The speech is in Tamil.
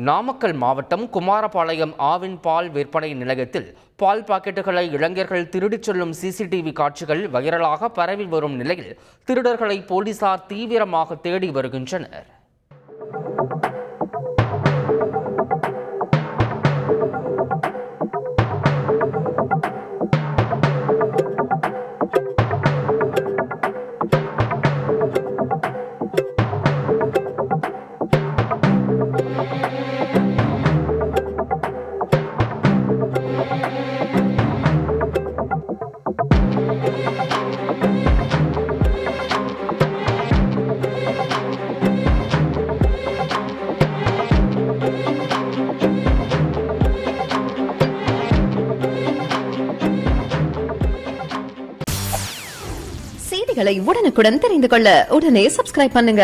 நாமக்கல் மாவட்டம் குமாரபாளையம் ஆவின் பால் விற்பனை நிலையத்தில் பால் பாக்கெட்டுகளை இளைஞர்கள் திருடிச் செல்லும் சிசிடிவி காட்சிகள் வைரலாக பரவி வரும் நிலையில் திருடர்களை போலீசார் தீவிரமாக தேடி வருகின்றனர். செய்திகளை உடனுக்குடன் தெரிந்து கொள்ள உடனே சப்ஸ்கிரைப் பண்ணுங்க.